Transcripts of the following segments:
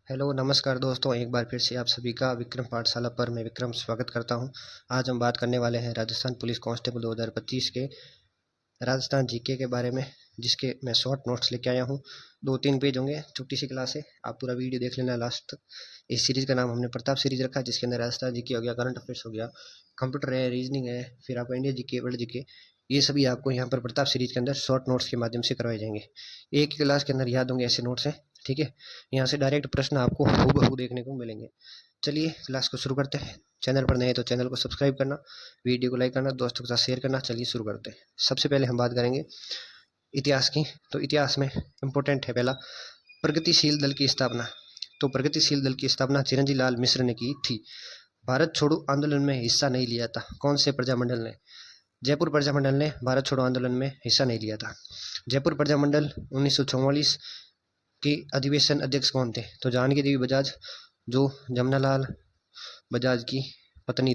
Hello नमस्कार दोस्तों, एक बार फिर से आप सभी का विक्रम पाठशाला पर मैं विक्रम स्वागत करता हूं। आज हम बात करने वाले हैं राजस्थान पुलिस कांस्टेबल 2025 के राजस्थान जीके के बारे में, जिसके मैं शॉर्ट नोट्स लेके आया हूं। 2-3 पेज होंगे, छोटी सी क्लास है, आप पूरा वीडियो देख लेना लास्ट तक। इस सीरीज़ का नाम हमने प्रताप सीरीज रखा है, जिसके अंदर राजस्थान जीके हो गया, करंट अफेयर्स हो गया, कंप्यूटर है, रीजनिंग है, फिर आपका इंडिया जीके, वर्ल्ड जीके, ये सभी आपको यहाँ पर प्रताप सीरीज के अंदर शॉर्ट नोट्स के माध्यम से करवाए जाएंगे। एक ही क्लास के अंदर याद होंगे ऐसे नोट्स हैं, ठीक है। यहाँ से डायरेक्ट प्रश्न आपको हूबहू देखने को मिलेंगे। चलिए क्लास को शुरू करते हैं। चैनल पर नए हैं तो चैनल को सब्सक्राइब करना, वीडियो को लाइक करना, दोस्तों के साथ शेयर करना। चलिए शुरू करते हैं। सबसे पहले हम बात करेंगे इतिहास की। तो इतिहास में इम्पोर्टेंट है पहला, प्रगतिशील दल की स्थापना। तो प्रगतिशील दल की स्थापना चिरंजीवी लाल मिश्र ने की थी। भारत छोड़ो आंदोलन में हिस्सा नहीं लिया था। कौन से प्रजामंडल ने? जयपुर प्रजामंडल ने भारत छोड़ो आंदोलन में हिस्सा नहीं लिया था। जयपुर प्रजामंडल 1944 के अधिवेशन अध्यक्ष कौन थे? तो जानकी देवी बजाज, जो जमनालाल बजाज की पत्नी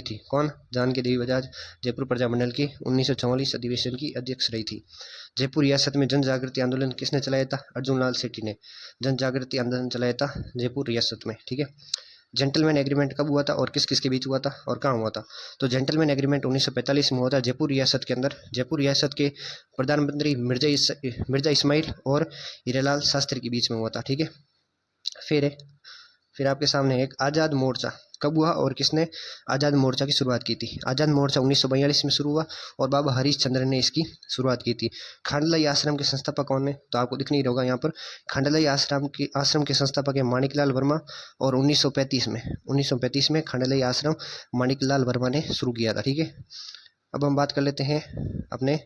थी। कौन? जानकी देवी बजाज जयपुर प्रजामंडल के 1944 अधिवेशन की अध्यक्ष रही थी। जयपुर रियासत में जन जागृति आंदोलन किसने चलाया था? अर्जुन लाल सेठी ने जन जागृति आंदोलन चलाया था जयपुर रियासत में, ठीक है। जेंटलमैन एग्रीमेंट कब हुआ था और किस किस के बीच हुआ था और कहाँ हुआ था? तो जेंटलमैन एग्रीमेंट 1945 में हुआ था जयपुर रियासत के अंदर। जयपुर रियासत के प्रधानमंत्री मिर्जा इस्माइल और हीरालाल शास्त्री के बीच में हुआ था, ठीक है। फिर आपके सामने एक आज़ाद मोर्चा कब हुआ और किसने आज़ाद मोर्चा की शुरुआत की थी? आज़ाद मोर्चा 1942 में शुरू हुआ और बाबा हरीश चंद्र ने इसकी शुरुआत की थी। खांडलाई आश्रम के संस्थापक कौन है? तो आपको दिख नहीं होगा यहाँ पर। खांडलाई आश्रम के संस्थापक है माणिकलाल वर्मा, और 1935 में खांडलाई आश्रम माणिकलाल वर्मा ने शुरू किया था, ठीक है। अब हम बात कर लेते हैं अपने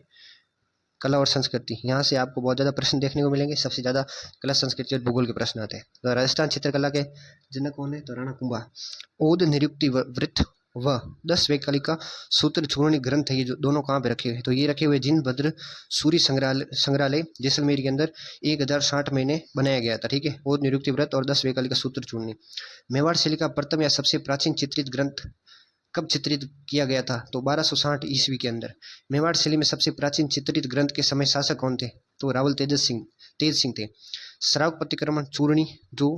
कला और संस्कृति। यहाँ से आपको बहुत ज़्यादा प्रश्न देखने को मिलेंगे। सबसे ज़्यादा कला, संस्कृति और भूगोल के प्रश्न आते हैं। तो राजस्थान चित्रकला के जनक कौन है? तो राणा कुंभा। ओद निरुक्ति वृत्त व 10 वैकलिका सूत्र चूर्णी ग्रंथ है, ये जो दोनों कहाँ पे रखे हुए? तो ये रखे हुए जिनभद्र सूरी संग्रहालय जैसलमेर के अंदर 1060 में इन्हें बनाया गया था, ठीक है। ओद निरुक्ति व्रत और 10 वैकलिका सूत्र चूर्णी। मेवाड़ शैली का प्रथम या सबसे प्राचीन चित्रित ग्रंथ कब चित्रित किया गया था? तो 1260 ईस्वी के अंदर। मेवाड़ शैली में सबसे प्राचीन चित्रित ग्रंथ के समय शासक कौन थे? तो रावल तेज सिंह थे। श्रावक प्रतिक्रमण चूर्णी जो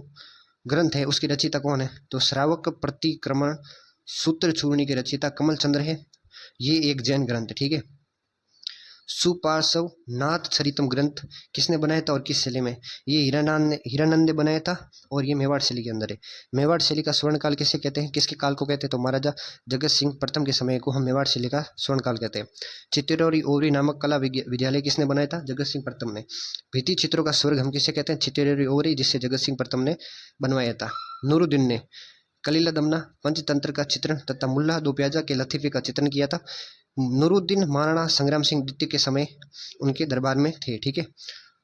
ग्रंथ है उसकी रचयिता कौन है? तो श्रावक प्रतिक्रमण सूत्र चूर्णी के रचयिता कमल चंद्र है। ये एक जैन ग्रंथ, ठीक है। सुपार्श्व नाथ चरितम ग्रंथ किसने बनाया था और किस शैली में? ये हीरानंद ने बनाया था और ये मेवाड़ शैली के अंदर है। मेवाड़ शैली का स्वर्ण काल किसे कहते हैं? किसके काल को कहते हैं? तो महाराजा जगत सिंह प्रथम के समय को हम मेवाड़ शैली का स्वर्ण काल कहते हैं। चित्तौरी ओवरी नामक कला विद्यालय किसने बनाया था? जगत सिंह प्रथम ने। भित्ति चित्रों का स्वर्ग हम किसे कहते हैं? चित्तौरी ओवरी, जिससे जगत सिंह प्रथम ने बनवाया था। नूरुद्दीन ने कलीला दमना पंचतंत्र का चित्रण तथा मुल्ला दो प्याजा के लतीफे का चित्रण किया था। नूरुद्दीन महाराणा संग्राम सिंह द्वितीय के समय उनके दरबार में थे, ठीक है।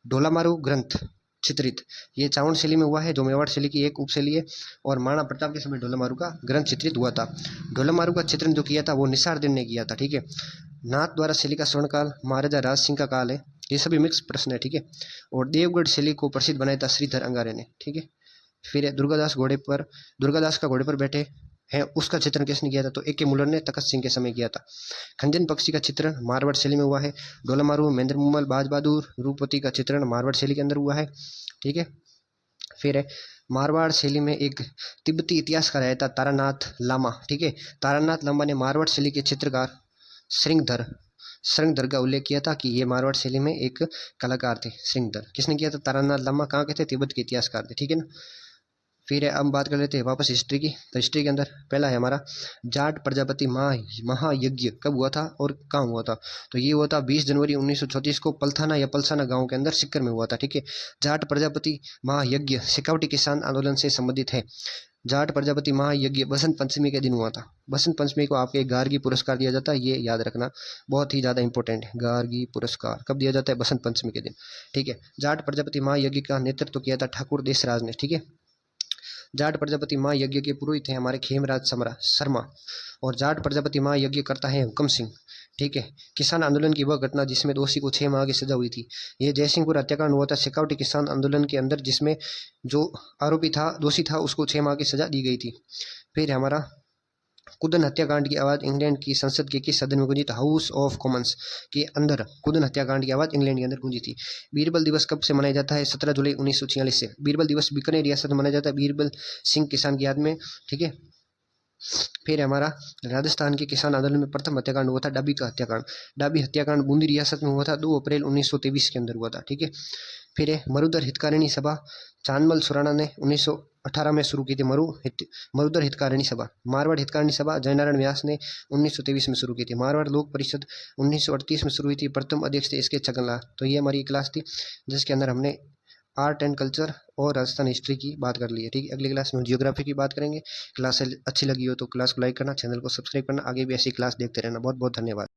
ढोलामारू ग्रंथ चित्रित, ये चावण शैली में हुआ है, जो मेवाड़ शैली की एक उपशैली है, और महाराणा प्रताप के समय ढोलामारू का ग्रंथ चित्रित हुआ था। ढोलामारू का चित्रण जो किया था वो निसार ने किया था, ठीक है। नाथ द्वारा शैली का स्वर्णकाल महाराजा राज सिंह का काल है। ये सभी मिक्स प्रश्न है, ठीक है। और देवगढ़ शैली को प्रसिद्ध बनाया था श्रीधर अंगारे ने, ठीक है। फिर दुर्गादास का घोड़े पर बैठे हैं, उसका चित्रण किसने किया था? तो ए.के. मुलर ने तखत सिंह के समय किया था। खंजन पक्षी का चित्रण मारवाड़ शैली में हुआ है। डोलामारू महेंद्र मुमल बाज बहादुर रूपवती का चित्रण मारवाड़ शैली के अंदर हुआ है, ठीक है। फिर है मारवाड़ शैली में एक तिब्बती इतिहासकार आया था तारानाथ लामा, ठीक है। तारानाथ लामा ने मारवाड़ शैली के चित्रकार श्रृंगधर का उल्लेख किया था कि ये मारवाड़ शैली में एक कलाकार थे। श्रृंगधर किसने किया था? तारानाथ लामा कहाँ के थे? तिब्बत के इतिहासकार थे, ठीक है ना। फिर अब बात कर लेते हैं वापस हिस्ट्री की। तो हिस्ट्री के अंदर पहला है हमारा जाट प्रजापति महायज्ञ कब हुआ था और कहाँ हुआ था? तो ये हुआ था 20 जनवरी 1934 को पलथाना या पलसाना गांव के अंदर सिक्कर में हुआ था, ठीक है। जाट प्रजापति महायज्ञ शेखावटी किसान आंदोलन से संबंधित है। जाट प्रजापति महायज्ञ बसंत पंचमी के दिन हुआ था। बसंत पंचमी को आपके गार्गी पुरस्कार दिया जाता है, ये याद रखना, बहुत ही ज़्यादा इंपॉर्टेंट है। गार्गी पुरस्कार कब दिया जाता है? बसंत पंचमी के दिन, ठीक है। जाट प्रजापति महायज्ञ का नेतृत्व किया था ठाकुर देशराज ने, ठीक है। जाट प्रजापति महायज्ञ के पुरोहित हैं हमारे खेमराज शर्मा, और जाट प्रजापति महायज्ञ करता है हुकम सिंह, ठीक है। किसान आंदोलन की वह घटना जिसमें दोषी को 6 माह की सजा हुई थी, ये जयसिंहपुर हत्याकांड हुआ था शेखावटी किसान आंदोलन के अंदर, जिसमें जो आरोपी था, दोषी था, उसको 6 माह की सजा दी गई थी। फिर हमारा कुदन हत्याकांड की आवाज़ इंग्लैंड की संसद के किस सदन में गूंजी? तो हाउस ऑफ कॉमन्स के अंदर कुदन हत्याकांड की आवाज़ इंग्लैंड के अंदर गूंजी थी। बीरबल दिवस कब से मनाया जाता है? 17 जुलाई 1946 से। बीरबल दिवस बीकानेर रियासत में मनाया जाता है बीरबल सिंह किसान की याद में। ठीक है, फिर हमारा राजस्थान के किसान आंदोलन में प्रथम हत्याकांड हुआ था डाबी का हत्याकांड। डाबी हत्याकांड बूंदी रियासत में हुआ था 2 अप्रैल 1923 के अंदर हुआ था। ठीक है, फिर है मरुधर हितकारिणी सभा, चांदमल सुराणा ने 1918 में शुरू की थी। मरुधर हितकारिणी सभा। मारवाड़ हितकारिणी सभा जयनारायण व्यास ने 1923 में शुरू की थी। मारवाड़ लोक परिषद 1938 में शुरू हुई थी। प्रथम अध्यक्ष थे इसके छगनलाल। तो ये हमारी क्लास थी जिसके अंदर हमने आर्ट एंड कल्चर और राजस्थान हिस्ट्री की बात कर ली है। ठीक है, अगली क्लास में जियोग्राफी की बात करेंगे। क्लास अच्छी लगी हो तो क्लास को लाइक करना, चैनल को सब्सक्राइब करना, आगे भी ऐसी क्लास देखते रहना। बहुत बहुत धन्यवाद।